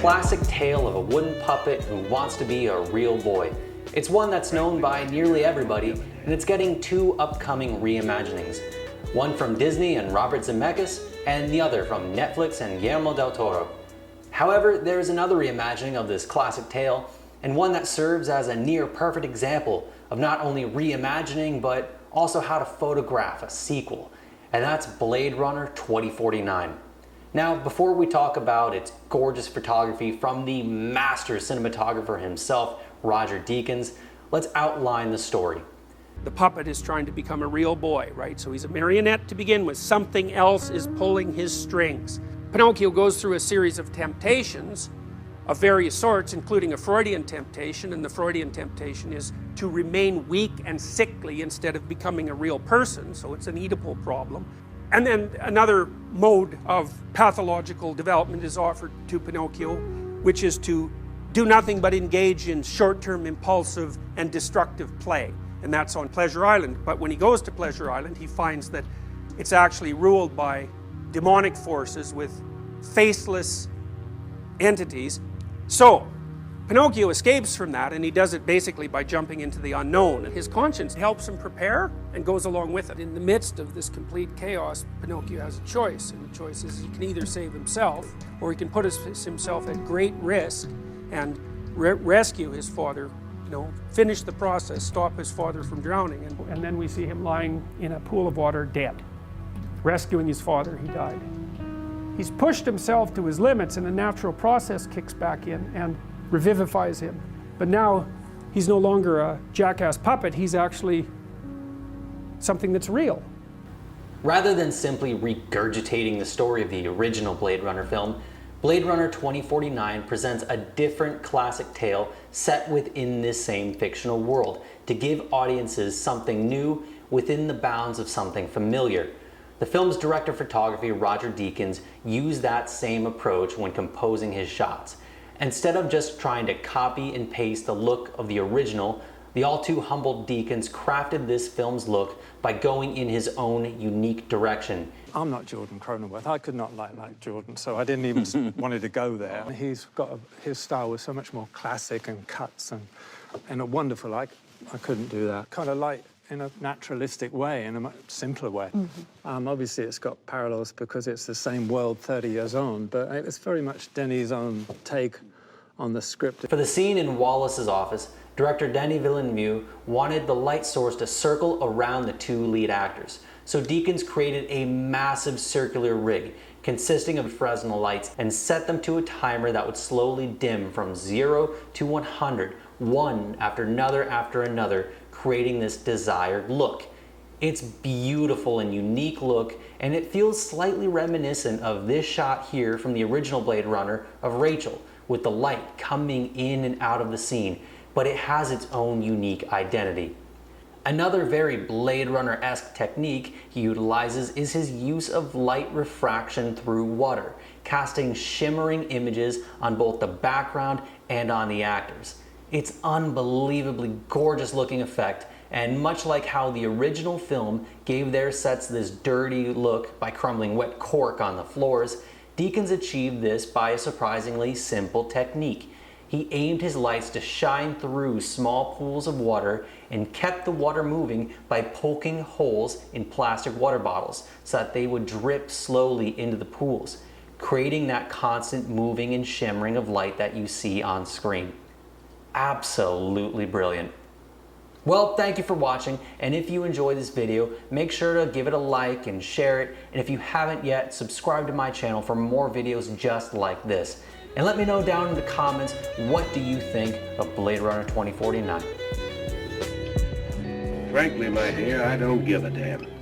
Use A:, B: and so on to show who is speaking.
A: classic tale of a wooden puppet who wants to be a real boy. It's one that's known by nearly everybody, and it's getting two upcoming reimaginings. One from Disney and Robert Zemeckis, and the other from Netflix and Guillermo del Toro. However, there is another reimagining of this classic tale, and one that serves as a near-perfect example of not only reimagining, but also how to photograph a sequel, and that's Blade Runner 2049. Now, before we talk about its gorgeous photography from the master cinematographer himself, Roger Deakins, let's outline the story.
B: The puppet is trying to become a real boy, right? So he's a marionette to begin with. Something else is pulling his strings. Pinocchio goes through a series of temptations of various sorts, including a Freudian temptation, and the Freudian temptation is to remain weak and sickly instead of becoming a real person, so it's an Oedipal problem. And then another mode of pathological development is offered to Pinocchio, which is to do nothing but engage in short-term impulsive and destructive play. And that's on Pleasure Island. But when he goes to Pleasure Island, he finds that it's actually ruled by demonic forces with faceless entities. So Pinocchio escapes from that, and he does it basically by jumping into the unknown. And his conscience helps him prepare and goes along with it. In the midst of this complete chaos, Pinocchio has a choice, and the choice is he can either save himself, or he can put himself at great risk and rescue his father, finish the process, stop his father from drowning. And then we see him lying in a pool of water, dead. Rescuing his father, he died. He's pushed himself to his limits, and a natural process kicks back in and revivifies him. But now he's no longer a jackass puppet, he's actually something that's real.
A: Rather than simply regurgitating the story of the original Blade Runner film, Blade Runner 2049 presents a different classic tale set within this same fictional world to give audiences something new within the bounds of something familiar. The film's director of photography, Roger Deakins, used that same approach when composing his shots. Instead of just trying to copy and paste the look of the original, the all too humble Deakins crafted this film's look by going in his own unique direction.
C: I'm not Jordan Cronenworth. I could not like Jordan, so I didn't even wanted to go there. He's got his style was so much more classic and cuts and wonderful. I couldn't do that. Kind of light in a naturalistic way, in a much simpler way. Mm-hmm. Obviously, it's got parallels because it's the same world 30 years on, but it's very much Denis' own take on the script.
A: For the scene in Wallace's office, director Denis Villeneuve wanted the light source to circle around the two lead actors. So Deakins created a massive circular rig consisting of Fresnel lights and set them to a timer that would slowly dim from 0 to 100, one after another, creating this desired look. It's beautiful and unique look, and it feels slightly reminiscent of this shot here from the original Blade Runner of Rachel, with the light coming in and out of the scene, but it has its own unique identity. Another very Blade Runner-esque technique he utilizes is his use of light refraction through water, casting shimmering images on both the background and on the actors. It's unbelievably gorgeous looking effect, and much like how the original film gave their sets this dirty look by crumbling wet cork on the floors, Deakins achieved this by a surprisingly simple technique. He aimed his lights to shine through small pools of water and kept the water moving by poking holes in plastic water bottles so that they would drip slowly into the pools, creating that constant moving and shimmering of light that you see on screen. Absolutely brilliant. Well, thank you for watching, and if you enjoyed this video, make sure to give it a like and share it, and if you haven't yet, subscribe to my channel for more videos just like this. And let me know down in the comments, what do you think of Blade Runner 2049?
D: Frankly, my dear, I don't give a damn.